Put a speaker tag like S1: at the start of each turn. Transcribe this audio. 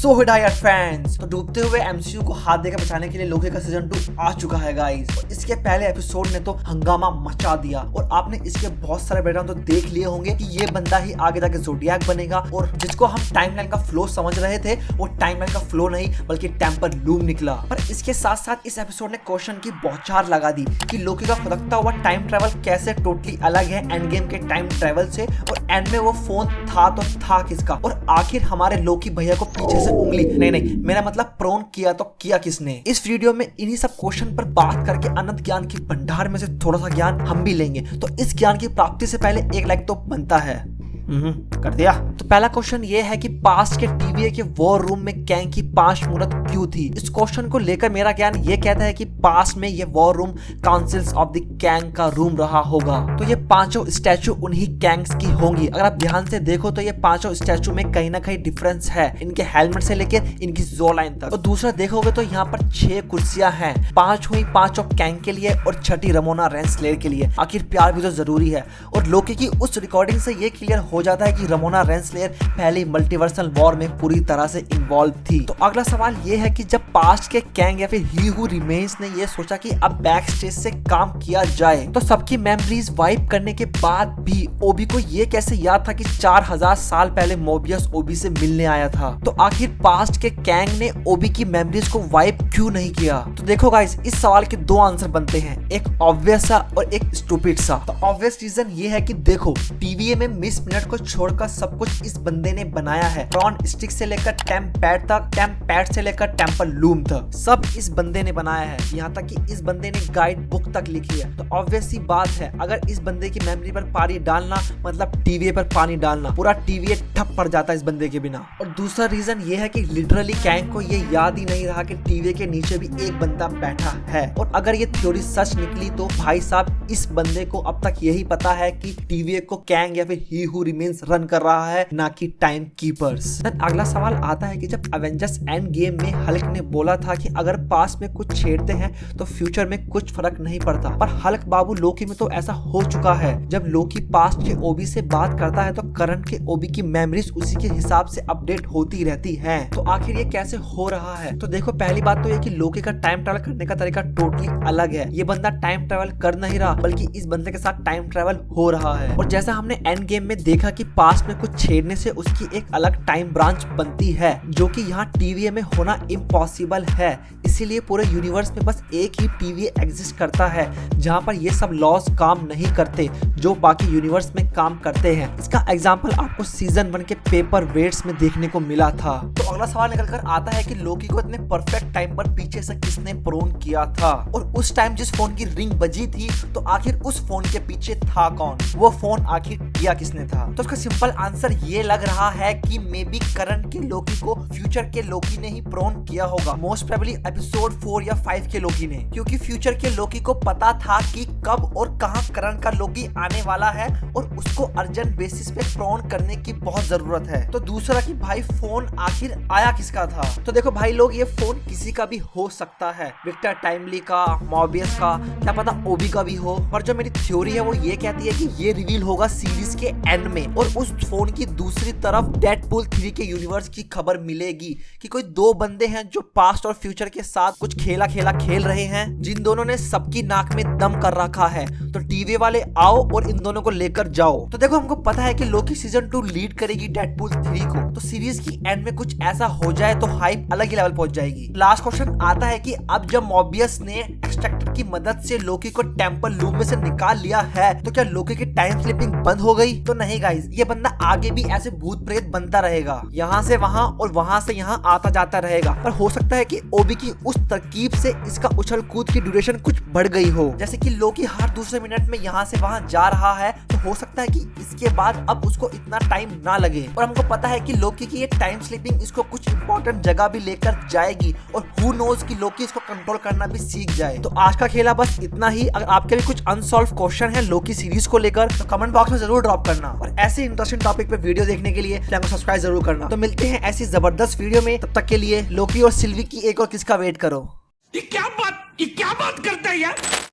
S1: सो हिडायर fans, तो डूबते हुए एमसीयू को हाथ देकर बचाने के लिए लोकी का सीजन 2 आ चुका है गाइस। और इसके पहले एपिसोड ने तो हंगामा मचा दिया और आपने इसके बहुत सारे बैकग्राउंड तो देख लिए होंगे कि ये बंदा ही आगे जाके ज़ोडिएक बनेगा। और जिसको हम टाइमलाइन का फ्लो समझ रहे थे वो टाइमलाइन का फ्लो नहीं बल्कि टेम्पर लूम निकला। पर इसके साथ साथ इस एपिसोड ने क्वेश्चन की बौछार लगा दी कि लोकी का फुदकता हुआ टाइम ट्रेवल कैसे टोटली अलग है एंड गेम के टाइम ट्रेवल से, और एंड में वो फोन था तो था किसका, और आखिर हमारे लोकी भैया को पीछे से उंगली नहीं मेरा मतलब प्रोन किया तो किया किसने। इस वीडियो में इन्हीं सब क्वेश्चन पर बात करके अनंत ज्ञान की भंडार में से थोड़ा सा ज्ञान हम भी लेंगे। तो इस ज्ञान की प्राप्ति से पहले एक लाइक तो बनता है। कर दिया। तो पहला क्वेश्चन ये है कि पास्ट के टीवीए के वॉर रूम में कैंग की 5 मूर्त क्यों थी। इस क्वेश्चन को लेकर मेरा ज्ञान ये कहता है कि पास्ट में ये war room councils of the Kang का रूम रहा होगा। तो ये पांचों स्टैचू उन्हीं कैंग्स की होंगी। अगर आप ध्यान से देखो तो ये पांचों स्टैचू में कहीं ना कहीं डिफरेंस है, इनके हेलमेट से लेकर इनकी जो लाइन तक। और दूसरा देखोगे तो यहाँ पर 6 कुर्सियां हैं, 5 हुई पांचों कैंग के लिए और 6ठी रमोना रेंसलेयर के लिए। आखिर प्यार भी तो जरूरी है। और लोकी की उस रिकॉर्डिंग से ये क्लियर हो जाता है कि रमोना रेंसलेयर पहली मल्टीवर्सल वॉर में पूरी तरह से इन्वॉल्व थी। तो अगला सवाल ये है कि जब पास्ट के कैंग या फिर ही हू रिमेन्स ने ये सोचा कि अब बैक स्टेज से काम किया जाए तो सबकी मेमोरीज वाइप करने के बाद भी ओबी को ये कैसे याद था कि 4000 साल पहले मोबियस ओबी से मिलने आया था। तो आखिर पास्ट के कैंग ने ओबी की मेमोरीज को वाइप क्यों नहीं किया। तो देखो गाइस, इस सवाल के 2 आंसर बनते हैं, एक ऑब्वियस सा और एक स्टूपिड सा। तो ऑब्वियस रीजन ये है कि देखो टीवीए में मिस मिनट को छोड़कर सब कुछ इस बंदे ने बनाया है। प्रॉन स्टिक से लेकर टेम्प पैड तक, टेम्प पैड से लेकर टेम्पर लूम तक, सब इस बंदे ने बनाया है। यहाँ तक कि इस बंदे ने गाइड बुक तक लिखी है। तो ऑब्वियस सी बात है, अगर इस बंदे की मेमोरी पर पानी डालना मतलब टीवीए पर पानी डालना, पूरा टीवीए ठप पड़ जाता है इस बंदे के बिना। और दूसरा रीजन ये है कि लिटरली कैंग को ये याद ही नहीं रहा कि टीवीए के नीचे भी एक बंदा बैठा है। और अगर ये थ्योरी सच निकली तो भाई साहब इस बंदे को अब तक यही पता है कि टीवीए को कैंग या फिर ही हू रिमेन्स रन कर रहा है, ना कि टाइम कीपर्स। अगला सवाल आता है कि जब एवेंजर्स एंड गेम में हल्क ने बोला था कि अगर पास्ट में कुछ छेड़ते हैं तो फ्यूचर में कुछ फर्क नहीं पड़ता, पर हल्क बाबू लोकी में तो ऐसा हो चुका है। जब लोकी पास्ट के ओबी से बात करता है तो करंट के ओबी की मेमोरीज उसी के हिसाब से अपडेट होती रहती हैं। तो आखिर ये कैसे हो रहा है। तो देखो पहली बात तो ये कि लोकी का टाइम ट्रेवल करने का तरीका टोटली अलग है। ये बंदा टाइम ट्रेवल कर नहीं रहा बल्कि इस बंदे के साथ टाइम ट्रेवल हो रहा है। और जैसा हमने एंड गेम में देखा कि पास्ट में कुछ छेड़ने से उसकी एक अलग टाइम ब्रांच बनती है, जो कि यहाँ टीवीए में होना इम्पॉसिबल है। इसीलिए पूरे यूनिवर्स में बस एक ही टीवीए एग्जिस्ट करता है जहाँ पर ये सब लॉज काम नहीं करते जो बाकी यूनिवर्स में काम करते हैं। इसका एग्जांपल आपको सीजन 1 के पेपर वेट्स में देखने को मिला था। तो अगला सवाल निकल कर आता है कि लोकी को इतने परफेक्ट टाइम पर पीछे से किसने प्रोन किया था, और उस टाइम जिस फोन की रिंग बजी थी तो आखिर उस फोन के पीछे था कौन, वो फोन आखिर किया किसने था। तो उसका सिंपल आंसर ये लग रहा है कि मे बी करंट के लोकी को फ्यूचर के लोकी ने ही प्रोन किया होगा, मोस्ट प्रोबेबली एपिसोड 4 या 5 के लोकी ने, क्योंकि फ्यूचर के लोकी को पता था कि कब और कहां करंट का लोकी आने वाला है और उसको अर्जेंट बेसिस पे प्रोन करने की बहुत जरूरत है। तो दूसरा कि भाई फोन आखिर आया किसका था। तो देखो भाई लोग, ये फोन किसी का भी हो सकता है, विक्टर टाइमली का, मॉबियस का, क्या पता ओबी का भी हो। पर जो मेरी थ्योरी है वो ये कहती है कि ये रिवील होगा सीरीज के एंड में, और उस फोन की दूसरी तरफ डेडपूल 3 के यूनिवर्स की खबर मिलेगी कि कोई 2 बंदे हैं जो पास्ट और फ्यूचर के साथ कुछ खेला खेल रहे हैं, जिन दोनों ने सबकी नाक में दम कर रखा है। तो टीवी वाले आओ और इन दोनों को लेकर जाओ। तो देखो हमको पता है कि लोकी सीजन 2 लीड करेगी डेडपूल 3 को, तो सीरीज की एंड में कुछ ऐसा हो जाए तो हाइप अलग ही लेवल पहुंच जाएगी। लास्ट क्वेश्चन आता है कि अब जब मॉबियस ने एक्सट्रैक्टर की मदद से लोकी को टेम्पर लूम में से निकाल लिया है तो क्या लोकी की टाइम स्लिपिंग बंद हो गई। तो नहीं गाइस, ये बंदा आगे भी ऐसे भूत प्रेत बनता रहेगा, यहाँ से वहाँ और वहाँ से यहाँ आता जाता रहेगा। पर हो सकता है कि ओबी की उस तरकीब से इसका उछल कूद की ड्यूरेशन कुछ बढ़ गई हो, जैसे कि लोकी हर दूसरे मिनट में यहाँ से वहाँ जा रहा है, तो हो सकता है कि इसके बाद अब उसको इतना टाइम ना लगे। और हमको पता है कि लोकी की ये टाइम स्लिपिंग इसको कुछ इंपॉर्टेंट जगह भी लेकर जाएगी, और हु नोज कि लोकी इसको कंट्रोल करना भी सीख जाए। तो आज का खेला बस इतना ही। अगर आपके भी कुछ अनसॉल्व क्वेश्चन है लोकी सीरीज को लेकर तो कमेंट बॉक्स में जरूर ड्रॉप करना, और ऐसे इंटरेस्टिंग टॉपिक पे वीडियो देखने के लिए चैनल को सब्सक्राइब जरूर करना। तो मिलते हैं ऐसी जबरदस्त वीडियो में, तब तक के लिए लोकी और सिल्वी की एक और किसका वेट करो।
S2: ये क्या बात करता है यार।